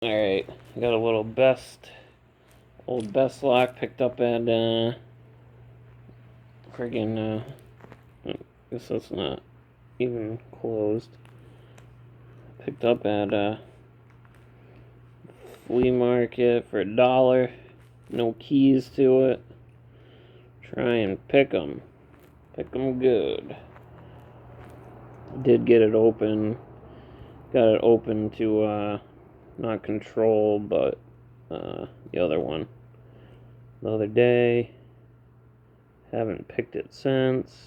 Alright, I got a little old best lock picked up at, I guess that's not even closed. Picked up at, Flea market for $1. No keys to it. Try and pick them. Pick them good. Did get it open. Got it open to, not control, but the other one. The other day. Haven't picked it since.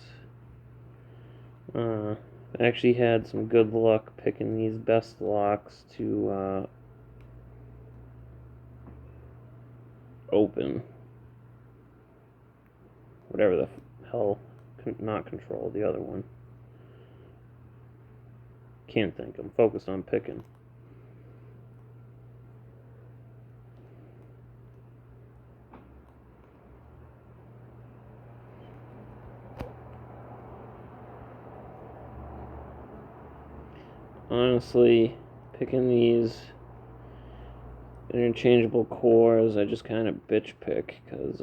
I actually had some good luck picking these best locks to open. Whatever the hell, not control, the other one. Can't think. I'm focused on picking. Honestly, picking these interchangeable cores, I just kind of bitch pick because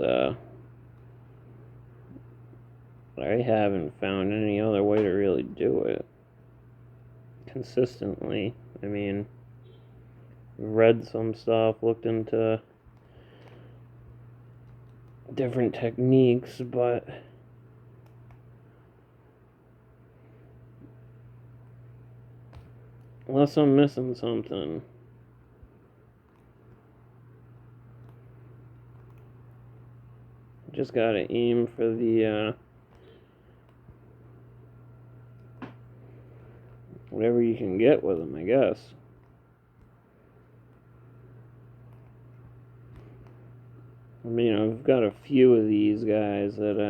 I haven't found any other way to really do it consistently. I mean, read some stuff, looked into different techniques, but unless I'm missing something. Just gotta aim for the whatever you can get with them, I guess. I mean, I've got a few of these guys that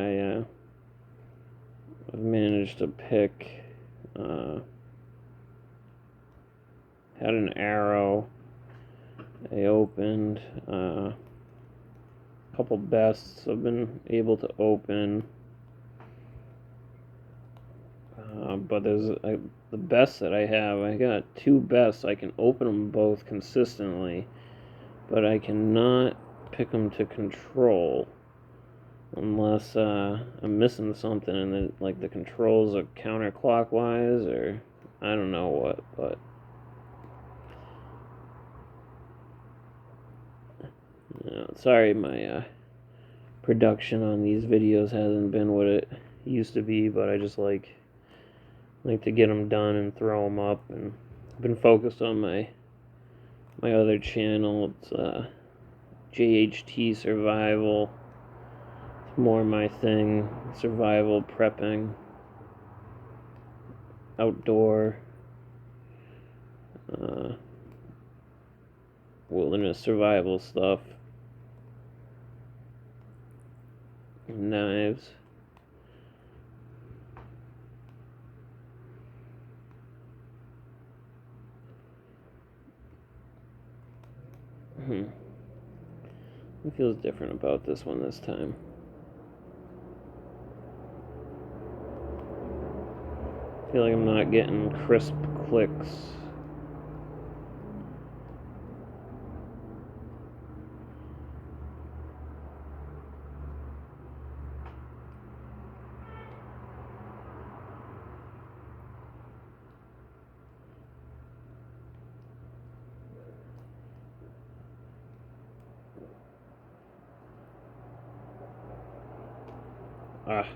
I've managed to pick. Had an arrow I opened. A couple bests I've been able to open. But there's the best that I have. I got two bests. I can open them both consistently, but I cannot pick them to control unless I'm missing something and then like the controls are counterclockwise or I don't know what, but sorry my production on these videos hasn't been what it used to be, but I just like to get them done and throw them up, and I've been focused on my other channel. It's JHT Survival. It's more my thing. Survival, prepping, outdoor, wilderness survival stuff, knives. What feels different about this one this time? I feel like I'm not getting crisp clicks. Ah.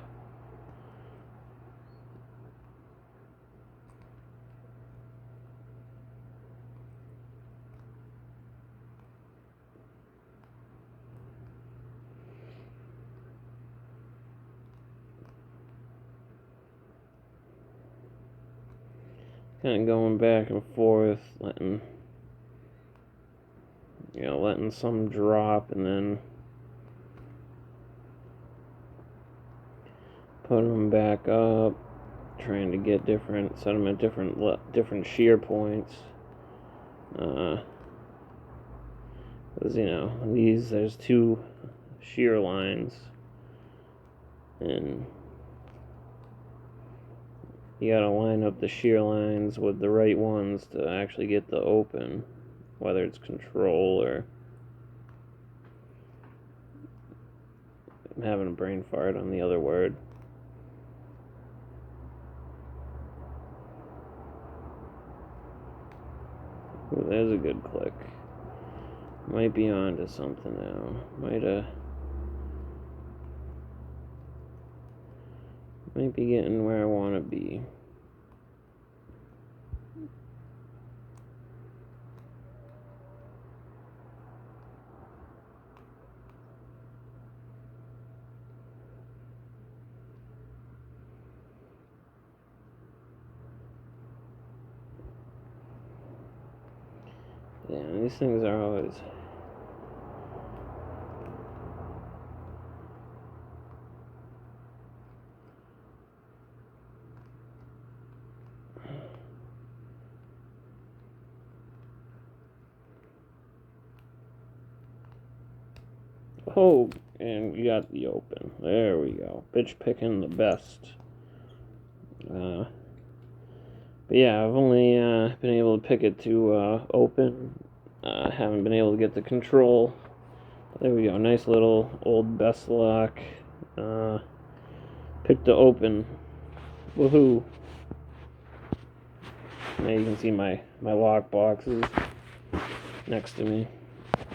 Kind of going back and forth, letting some drop and then putting them back up, trying to get set them at different shear points. Because there's two shear lines, and you gotta line up the shear lines with the right ones to actually get the open. whether it's control or I'm having a brain fart on the other word. Ooh, there's a good click. Might be on to something now. Might be getting where I want to be. Yeah, these things are always... Oh, and you got the open. There we go. Bitch picking the best. But yeah, I've only been able to pick it to open. Haven't been able to get the control. There we go. Nice little old best lock. Picked to open. Woohoo! Now you can see my lock boxes next to me.